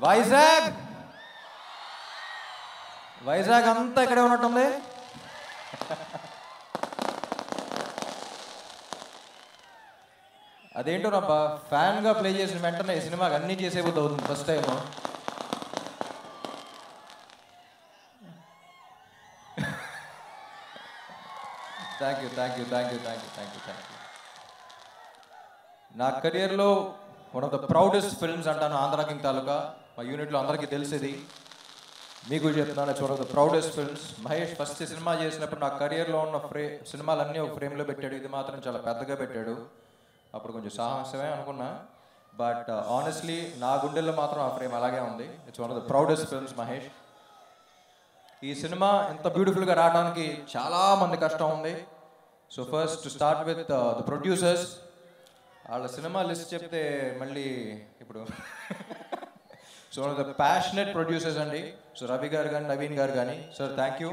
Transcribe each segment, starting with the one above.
వైజాగ్ వైజాగ్ అంతా ఇక్కడే ఉన్నట్టుంది. అదేంటో నబ్బా, ఫ్యాన్గా ప్లే చేసిన వెంటనే సినిమాకి అన్నీ చేసేబుద్ధి అవుతుంది first time. Thank you thank you thank you thank you thank you thank you. నా కెరియర్లో one of the proudest films అంటాను ఆంధ్ర కింగ్ తాలూకా. మా యూనిట్లో అందరికీ తెలిసేది, మీకు చెప్తున్నాను, it's one of the proudest films. Mahesh first cinema చేసినప్పుడు నా కెరియర్లో ఉన్న సినిమాలన్నీ ఒక ఫ్రేమ్లో పెట్టాడు. ఇది మాత్రం చాలా పెద్దగా పెట్టాడు. అప్పుడు కొంచెం సాహసమే అనుకున్నా, బట్ ఆనెస్ట్లీ నా గుండెల్లో మాత్రం ఆ ఫ్రేమ్ అలాగే ఉంది. It's one of the proudest films Mahesh. ఈ సినిమా ఇంత బ్యూటిఫుల్గా రావడానికి చాలా మంది కష్టం ఉంది. So first to start with the producers. వాళ్ళ సినిమా లిస్ట్ చెప్తే మళ్ళీ ఇప్పుడు so one of the passionate producers అండి. సో రవి గారు కానీ నవీన్ గారు కానీ, సార్ థ్యాంక్ యూ.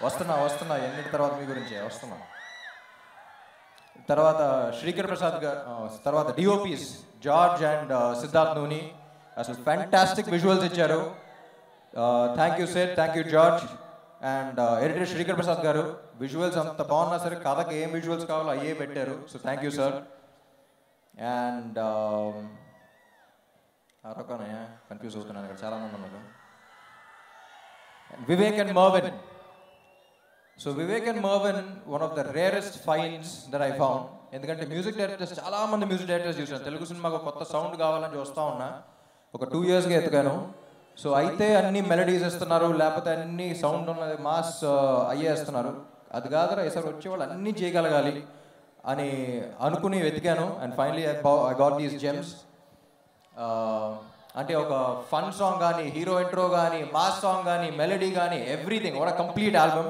వస్తున్నా ఎన్నిటి తర్వాత మీ గురించి వస్తున్నా. తర్వాత శ్రీకర్ ప్రసాద్ గారు, తర్వాత డిఓపీస్ జార్జ్ అండ్ సిద్ధార్థ్ నూని అసలు ఫ్యాంటాస్టిక్ విజువల్స్ ఇచ్చారు. Thank you sir, thank you George. And editor Srikar Prasad గారు, విజువల్స్ అంత బాగున్నా సరే కథకి ఏం విజువల్స్ కావాలో అయ్యే పెట్టారు. So thank you sir. And అరొకనయ్యా కన్ఫ్యూజ్ అవుతున్నాను, ఇక్కడ చాలా మంది ఉన్నారు. Vivek and Mervin. So Vivek and Mervin one of the rarest finds that I found. ఎందుకంటే మ్యూజిక్ డైరెక్టర్స్, చాలా మంది మ్యూజిక్ డైరెక్టర్స్ చూసాను. తెలుగు సినిమాకు కొత్త సౌండ్ కావాలని చూస్తూ ఉన్నా, ఒక 2 yearsగా ఎత్తుకాను. సో అయితే అన్ని మెలడీస్ ఇస్తున్నారు, లేకపోతే అన్ని సౌండ్ ఉన్నది మాస్ అయ్యేస్తున్నారు. అది కాదురా, ఈసారి వచ్చేవాళ్ళు అన్నీ చేయగలగాలి అని అనుకుని వెతికాను. And finally I got these gems. అంటే ఒక ఫన్ సాంగ్ కానీ, హీరో ఇంట్రో కానీ, మాస్ సాంగ్ కానీ, మెలడీ కానీ, everything. What a complete album.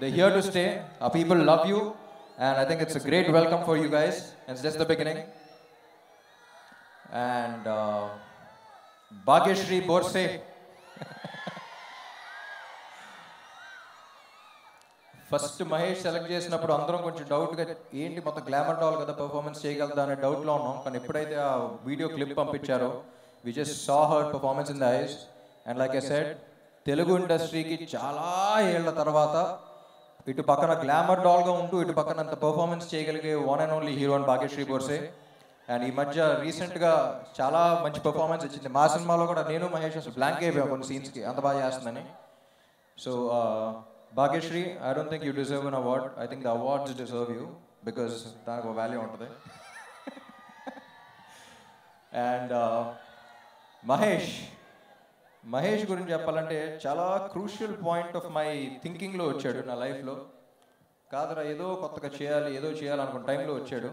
They here to stay. People love you and I think it's a great welcome for you guys. It's just the beginning. And Bhagyashri Borse. First Mahesh select చేసినప్పుడు అందరం కొంచెం డౌట్గా, ఏంటి మొత్తం glamour doll కదా, performance చేయగలదా అనే డౌట్లో ఉన్నాం. కానీ ఎప్పుడైతే ఆ వీడియో క్లిప్ పంపించారో, we just saw her performance in the eyes. And like I said, Telugu ఇండస్ట్రీకి చాలా ఏళ్ల తర్వాత ఇటు పక్కన గ్లామర్ డాల్గా ఉంటూ ఇటు పక్కన అంత పర్ఫార్మెన్స్ చేయగలిగే one and only hero and Bhagyashri Borse. And ఈ మధ్య రీసెంట్గా చాలా మంచి పర్ఫార్మెన్స్ ఇచ్చింది. మా సినిమాలో కూడా నేను మహేష్ అసలు బ్లాంక్ అయిపోయాం కొన్ని సీన్స్కి, అంత బాగా చేస్తుందని. So Bhagyashri, I don't think you deserve an award. I think the awards deserve you, because దానికి ఒక వాల్యూ ఉంటుంది. అండ్ మహేష్ గురించి చెప్పాలంటే చాలా క్రూషియల్ పాయింట్ ఆఫ్ మై థింకింగ్లో వచ్చాడు నా లైఫ్లో. కాదురా ఏదో కొత్తగా చేయాలి, ఏదో చేయాలనుకున్న టైంలో వచ్చాడు.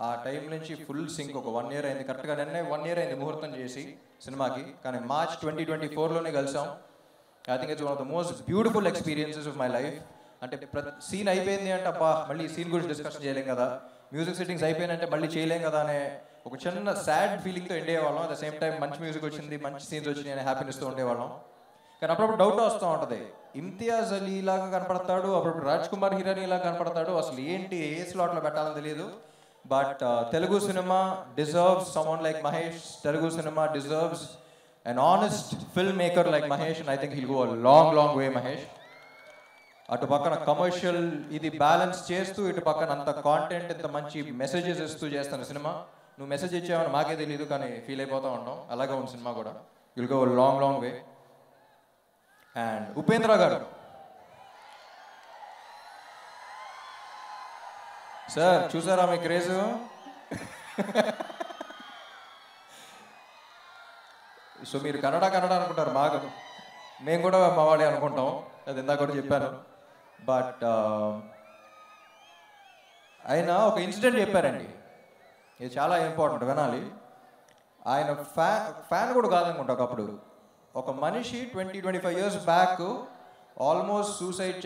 ఆ టైం నుంచి ఫుల్ సింక్. ఒక 1 year అయింది, కరెక్ట్గా నిన్నే 1 year అయింది ముహూర్తం చేసి సినిమాకి. కానీ March 2024లోనే కలిసాం. I think it's one of the most beautiful experiences of my life. అంటే సీన్ అయిపోయింది అంటే అబ్బా మళ్ళీ సీన్ గురించి డిస్కషన్ చేయలేం కదా, మ్యూజిక్ సెట్టింగ్స్ అయిపోయినంటే మళ్ళీ చేయలేం కదా అనే ఒక చిన్న సాడ్ ఫీలింగ్తో ఉండేవాళ్ళం. అట్ ద సేమ్ టైం మంచి మ్యూజిక్ వచ్చింది, మంచి సీన్స్ వచ్చినాయి అనే హ్యాపీనెస్తో ఉండేవాళ్ళం. కానీ అప్పుడప్పుడు డౌట్ వస్తూ ఉంటుంది, ఇమ్తియాజ్ అలీ లాగా కనపడతాడు, అప్పుడప్పుడు రాజ్ కుమార్ హిరానీ లాగా కనపడతాడు, అసలు ఏంటి ఏ స్లాట్లో పెట్టాలని తెలియదు. But Telugu cinema deserves someone like Mahesh. Telugu cinema deserves an honest filmmaker like Mahesh, and I think he'll go a long way, Mahesh. అటు పక్కన కమర్షియల్ ఇది బ్యాలెన్స్ చేస్తూ, ఇటు పక్కన అంత కాంటెంట్, ఇంత మంచి మెసేజెస్ ఇస్తూ చేస్తాను సినిమా. నువ్వు మెసేజ్ ఇచ్చావని మాకే తెలియదు, కానీ ఫీల్ అయిపోతూ ఉంటాం. అలాగే ఉంది సినిమా కూడా. Will go long way. And Upendra గారు, సార్ చూసారా మీ క్రేజ్? సో మీరు కన్నడ అనుకుంటారు బాగా, మేము కూడా మా వాడే అనుకుంటాం, అది ఇందాక కూడా చెప్పాను. బట్ ఆయన ఒక ఇన్సిడెంట్ చెప్పారండి, ఇది చాలా ఇంపార్టెంట్, వినాలి. ఆయన ఫ్యాన్ కూడా కాదనుకుంటా. ఒకప్పుడు ఒక మనిషి 20-25 years బ్యాక్ ఆల్మోస్ట్ సూసైడ్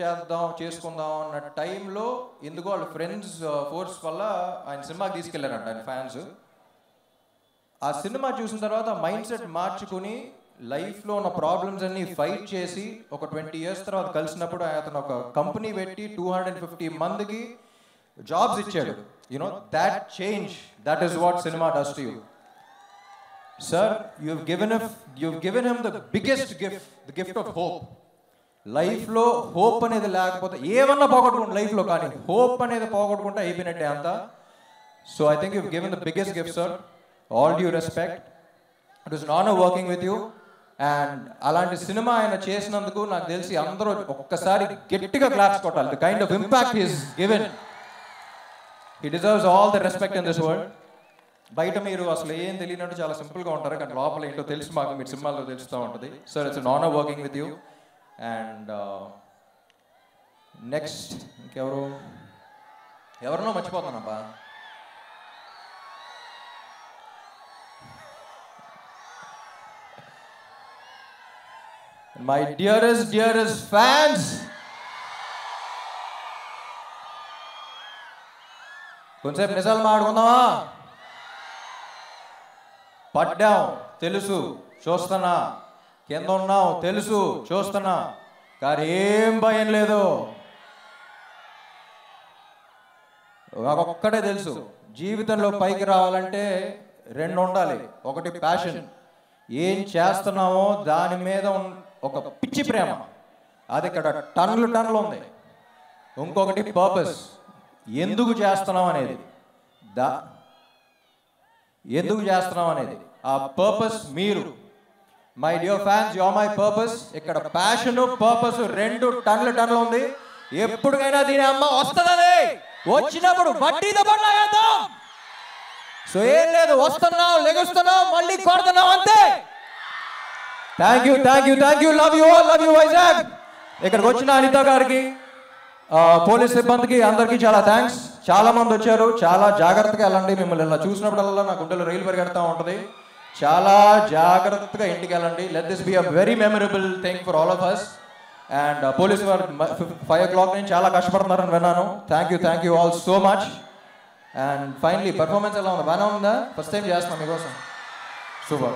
చేసుకుందాం అన్న టైంలో ఎందుకో వాళ్ళ ఫ్రెండ్స్ ఫోర్స్ వల్ల ఆయన సినిమాకి తీసుకెళ్లారంట ఆయన ఫ్యాన్స్. ఆ సినిమా చూసిన తర్వాత మైండ్ సెట్ మార్చుకుని లైఫ్లో ఉన్న ప్రాబ్లమ్స్ అన్ని ఫైట్ చేసి ఒక 20 years తర్వాత కలిసినప్పుడు అతను ఒక కంపెనీ పెట్టి 250 మందికి జాబ్స్ ఇచ్చాడు. You know, that change, that is what cinema does to you. Sir, you've given him the biggest gift, the gift of hope. Life lo hope anedi lekapothe evanna pogodukunte life lo kaani hope anedi pogodukunte ayipinatte anta. So I think you've given the biggest gift, sir. All due respect. It was an honor working with you. And అలాంటి cinema ఆయన చేసినందుకు నాకు తెలిసి అందరూ ఒక్కసారి గట్టిగా claps కొట్టాలి. The kind of impact he's given, he deserves all the respect in this world. బయట మీరు అసలు ఏం తెలియనట్టు చాలా సింపుల్గా ఉంటారు, కానీ లోపల ఏంటో తెలుసు మాకు, మీరు సినిమాల్లో తెలుస్తూ ఉంటుంది. Sir, it's an honor working with you. And next ఎవరినో మర్చిపోతున్నానబ్బా. My dearest fans, కొంచెంసేపు నిజాలు మాట్లాడుకుందామా? పడ్డాం తెలుసు, చూస్తున్నా. కింద ఉన్నాం తెలుసు, చూస్తున్నా. కానీ ఏం భయం లేదు. నాకు ఒక్కటే తెలుసు, జీవితంలో పైకి రావాలంటే రెండు ఉండాలి. ఒకటి ప్యాషన్, ఏం చేస్తున్నామో దాని మీద ఒక పిచ్చి ప్రేమ, అది ఇక్కడ టన్నులు ఉంది. ఇంకొకటి పర్పస్, ఎందుకు చేస్తున్నాం అనేది. ఆ పర్పస్ మీరు. My dear fans, you are my purpose. ఇక్కడ ప్యాషన్ పర్పస్ రెండు టన్నులు ఉంది. ఎప్పటికైనా దీని అమ్మ వస్తుందని, వచ్చినప్పుడు వడ్డీతో పడలాగేద్దాం. సో ఏం లేదు, వస్తున్నాం, లెగుస్తున్నాం, మళ్ళీ కొడుతున్నాం, అంతే. Thank you. Love you all, love you Vizag. ఇక్కడికి వచ్చిన అనిత గారికి, పోలీస్ సిబ్బందికి, అందరికీ చాలా థ్యాంక్స్. చాలా మంది వచ్చారు. చాలా జాగ్రత్తగా వెళ్ళండి. మిమ్మల్ని ఇలా చూసినప్పుడల్లా నా గుండెలో రైలు పరిగెడతా ఉంటుంది. చాలా జాగ్రత్తగా ఇంటికి వెళ్ళండి. Let this be a very memorable thing for all of us. And police వారు 5 o'clock నుంచి చాలా కష్టపడుతున్నారని విన్నాను. Thank you all so much. And finally performance ఎలా ఉంది? బాగానే ఉందా? ఫస్ట్ టైం చేస్తున్నాం మీకోసం. Super.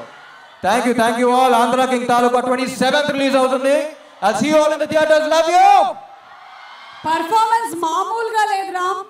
Thank you all. Andhra King Taluka 27th release అవుతుంది. I'll see you all in the theaters. Love you. Performance మామూలుగా లేదు రామ్.